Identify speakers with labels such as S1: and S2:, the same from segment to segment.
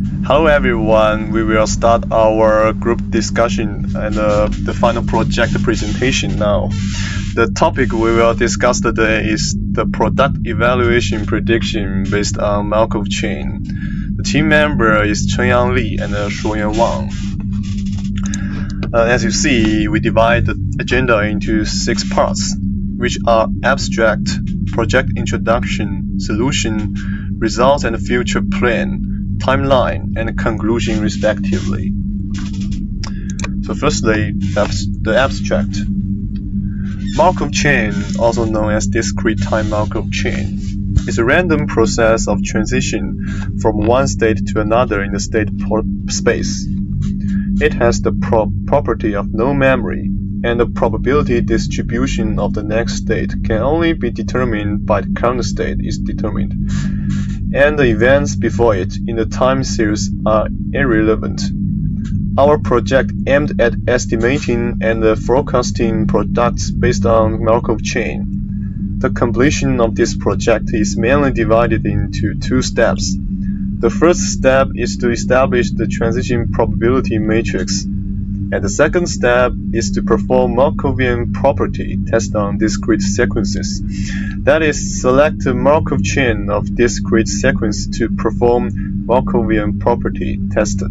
S1: Hello everyone, we will start our group discussion and the final project presentation now. The topic we will discuss today is the product evaluation prediction based on Markov chain. The team member is Chengyang and Shuoyuan Wang. As you see, we divide the agenda into 6 parts, which are abstract, project introduction, solution, results and future plan, timeline, and conclusion respectively. So firstly, the abstract. Markov chain, also known as discrete time Markov chain, is a random process of transition from one state to another in the state space. It has the property of no memory, and the probability distribution of the next state can only be determined by the current state is determined, and the events before it in the time series are irrelevant. Our project aimed at estimating and forecasting products based on Markov chain. The completion of this project is mainly divided into 2 steps. The first step is to establish the transition probability matrix, and the second step is to perform Markovian property test on discrete sequences. That is, select a Markov chain of discrete sequence to perform Markovian property test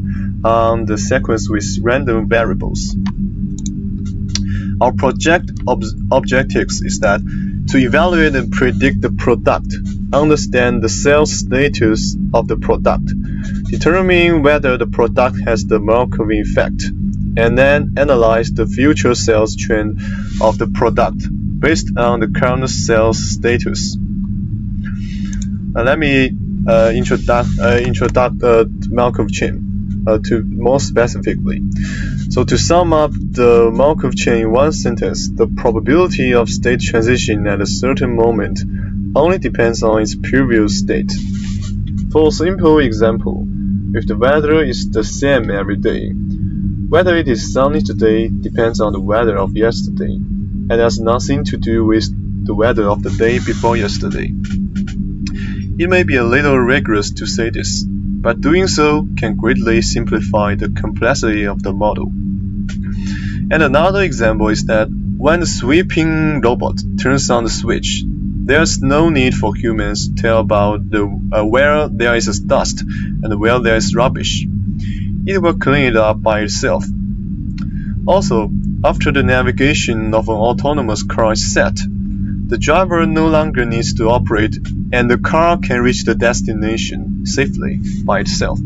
S1: on the sequence with random variables. Our project objectives is that to evaluate and predict the product, understand the sales status of the product, determine whether the product has the Markovian effect, and then analyze the future sales trend of the product based on the current sales status. Let me introduce Markov chain to more specifically. So to sum up the Markov chain in one sentence, the probability of state transition at a certain moment only depends on its previous state. For a simple example, if the weather is the same every day, whether it is sunny today depends on the weather of yesterday, and has nothing to do with the weather of the day before yesterday. It may be a little rigorous to say this, but doing so can greatly simplify the complexity of the model. And another example is that when the sweeping robot turns on the switch, there's no need for humans to tell about where there is dust and where there is rubbish. It will clean it up by itself. Also, after the navigation of an autonomous car is set, the driver no longer needs to operate, and the car can reach the destination safely by itself.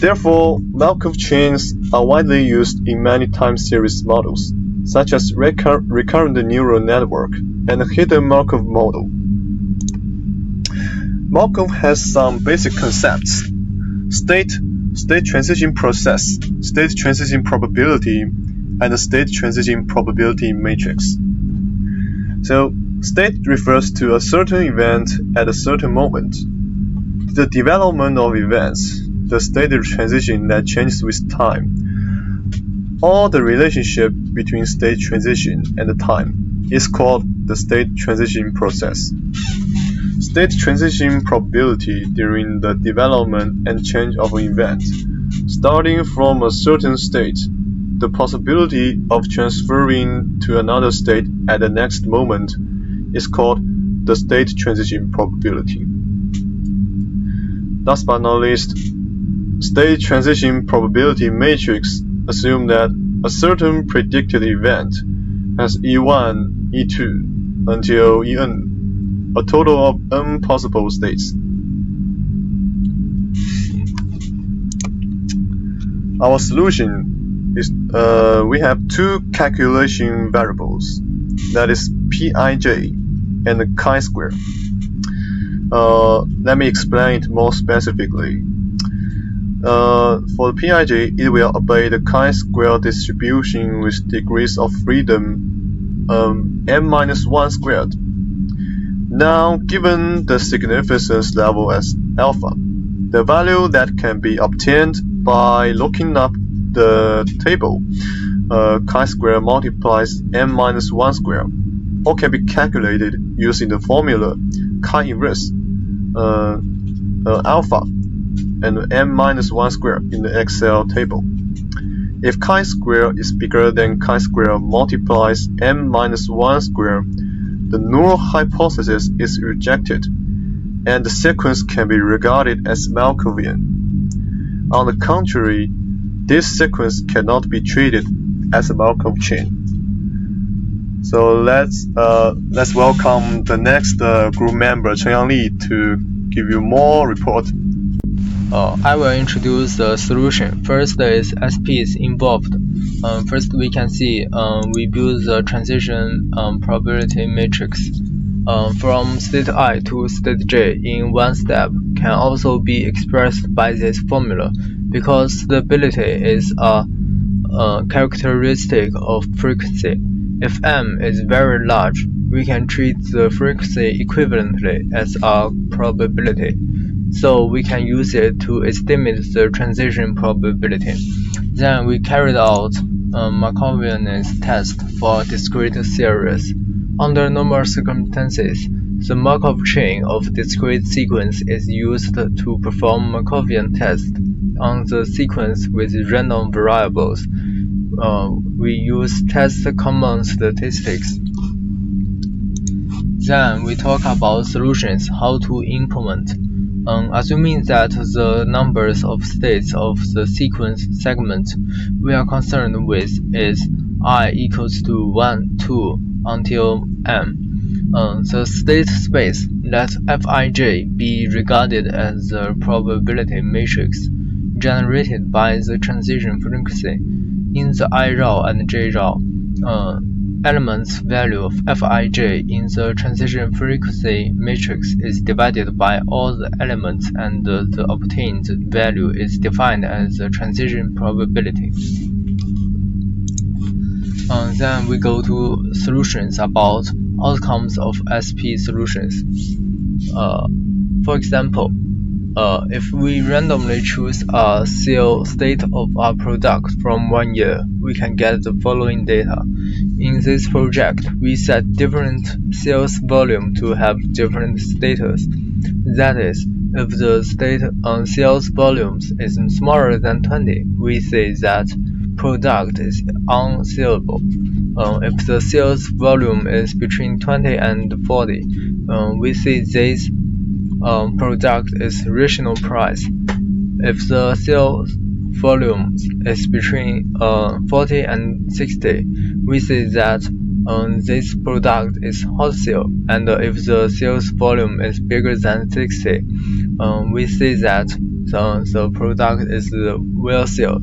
S1: Therefore, Markov chains are widely used in many time series models, such as recurrent neural network and the hidden Markov model. Markov has some basic concepts: state transition process, state transition probability, and the state transition probability matrix. So, state refers to a certain event at a certain moment. The development of events, the state transition that changes with time, or the relationship between state transition and the time, is called the state transition process. State transition probability during the development and change of an event. Starting from a certain state, the possibility of transferring to another state at the next moment is called the state transition probability. Last but not least, state transition probability matrix assumes that a certain predicted event has E1, E2, until En, a total of n possible states. Our solution is we have 2 calculation variables, that is Pij and the chi-square. Let me explain it more specifically. For the Pij, it will obey the chi-square distribution with degrees of freedom n-1 squared. Now, given the significance level as alpha, the value that can be obtained by looking up the table, chi-square multiplies n-1 square, or can be calculated using the formula chi-inverse alpha and m-1 squared in the Excel table. If chi-squared is bigger than chi-squared multiplies m-1 squared, the null hypothesis is rejected, and the sequence can be regarded as Markovian. On the contrary, this sequence cannot be treated as a Markov chain. So let's welcome the next group member, Chengyang to give you more report.
S2: I will introduce the solution. First is SPs involved. First we can see we build the transition probability matrix from state I to state J in one step can also be expressed by this formula because stability is a characteristic of frequency. If m is very large, we can treat the frequency equivalently as a probability, so we can use it to estimate the transition probability. Then we carried out a Markovian test for discrete series. Under normal circumstances, the Markov chain of discrete sequence is used to perform Markovian test on the sequence with random variables. We use test common statistics. Then we talk about solutions, how to implement. Assuming that the numbers of states of the sequence segment we are concerned with is I equals to 1, 2 until m. The state space, let Fij be regarded as the probability matrix generated by the transition frequency. In the I row and j row, elements value of Fij in the transition frequency matrix is divided by all the elements, and the obtained value is defined as the transition probability. Then we go to solutions about outcomes of SP solutions. For example, if we randomly choose a CL state of a product from 1 year, we can get the following data. In this project, we set different sales volume to have different status. That is, if the sales volumes is smaller than 20, we say that product is unsaleable. If the sales volume is between 20 and 40, we say this product is rational price. If the sales volume is between 40 and 60, we say that this product is hot sale, and if the sales volume is bigger than 60, we say that the product is well sold.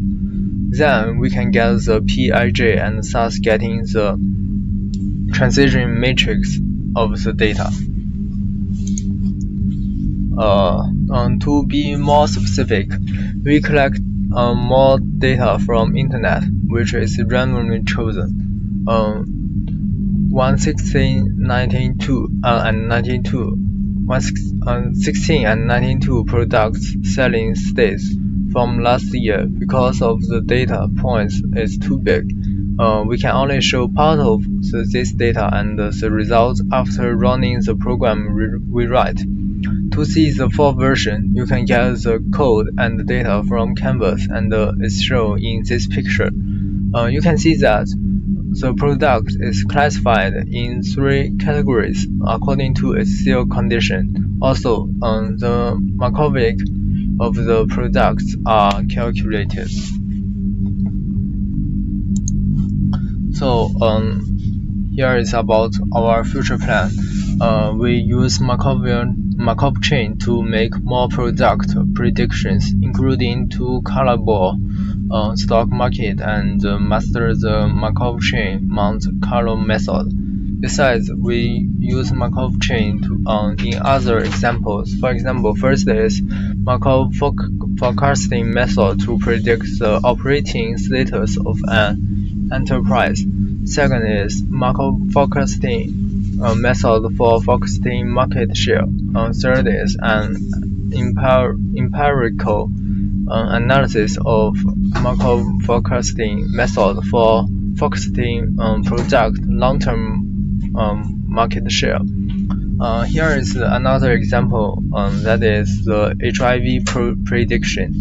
S2: Then we can get the Pij and thus getting the transition matrix of the data. To be more specific, we collect more data from internet, which is randomly chosen. 116 and 92 products selling states from last year. Because of the data points is too big, we can only show part of this data and the results after running the program we write. To see the full version, you can get the code and data from Canvas, and it's shown in this picture. You can see that the product is classified in 3 categories according to its sale condition. Also, the Markovic of the products are calculated. So, here is about our future plan. We use Markov chain to make more product predictions, including to color ball, stock market, and master the Markov chain Monte Carlo method. Besides, we use Markov chain in other examples. For example, first is Markov forecasting method to predict the operating status of an enterprise. Second is Markov forecasting method for forecasting market share. Third is an empirical analysis of Markov forecasting method for forecasting product long-term market share. Here is another example, that is the HIV prediction.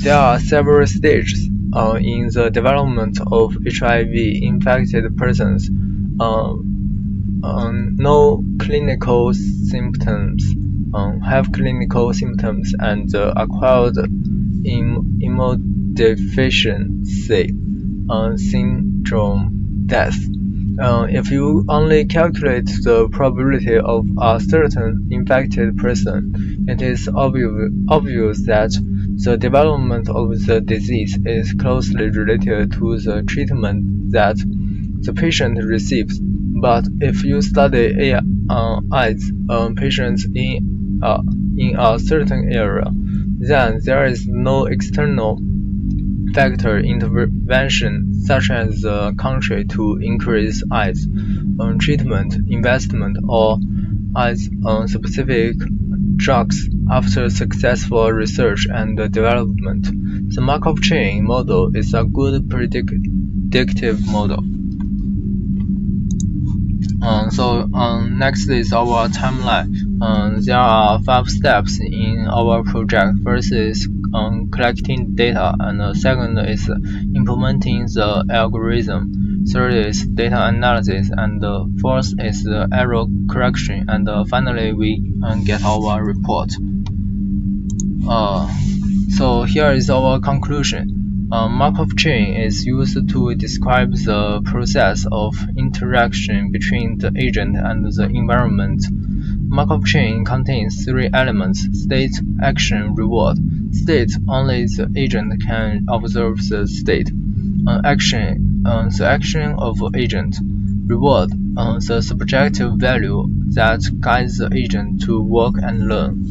S2: There are several stages in the development of HIV-infected persons. No clinical symptoms, have clinical symptoms, and acquired immunodeficiency syndrome death. If you only calculate the probability of a certain infected person, it is obvious that the development of the disease is closely related to the treatment that the patient receives. But if you study AIDS patients in a certain area, then there is no external factor intervention such as the country to increase AIDS treatment, investment, or AIDS specific drugs after successful research and development. The Markov chain model is a good predictive model. Next is our timeline. There are 5 steps in our project. First is collecting data, and the second is implementing the algorithm. Third is data analysis, and the fourth is the error correction, and finally we get our report. So here is our conclusion. Markov chain is used to describe the process of interaction between the agent and the environment. Markov chain contains 3 elements: state, action, reward. State, only the agent can observe the state. Action, the action of agent. Reward, the subjective value that guides the agent to work and learn.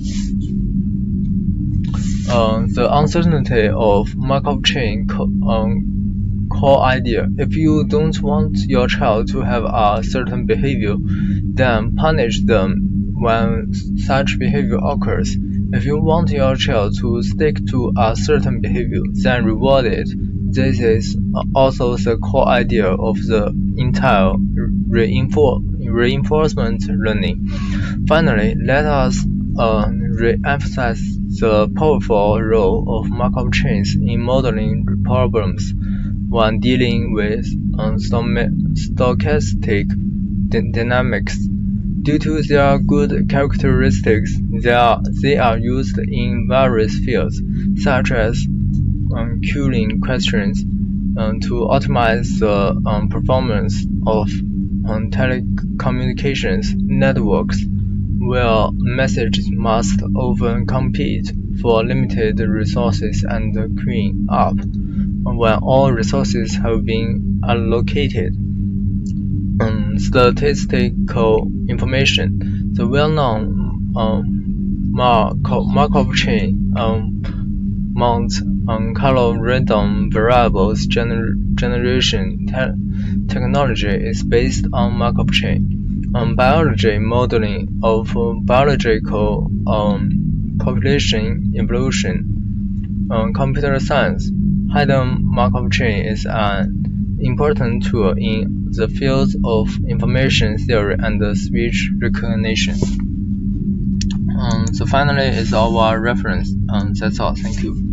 S2: The uncertainty of Markov chain core idea. If you don't want your child to have a certain behavior, then punish them when such behavior occurs. If you want your child to stick to a certain behavior, then reward it. This is also the core idea of the entire reinforcement learning. Finally, let us re-emphasize the powerful role of Markov chains in modeling problems when dealing with stochastic dynamics. Due to their good characteristics, they are used in various fields, such as queuing questions, to optimize the performance of telecommunications networks, where messages must often compete for limited resources and queuing up when all resources have been allocated. Statistical information. The well-known Markov chain Mount color random variables generation technology is based on Markov chain. Biology modeling of biological population evolution. Computer science. Hidden Markov chain is an important tool in the fields of information theory and speech recognition. So finally is our reference. That's all. Thank you.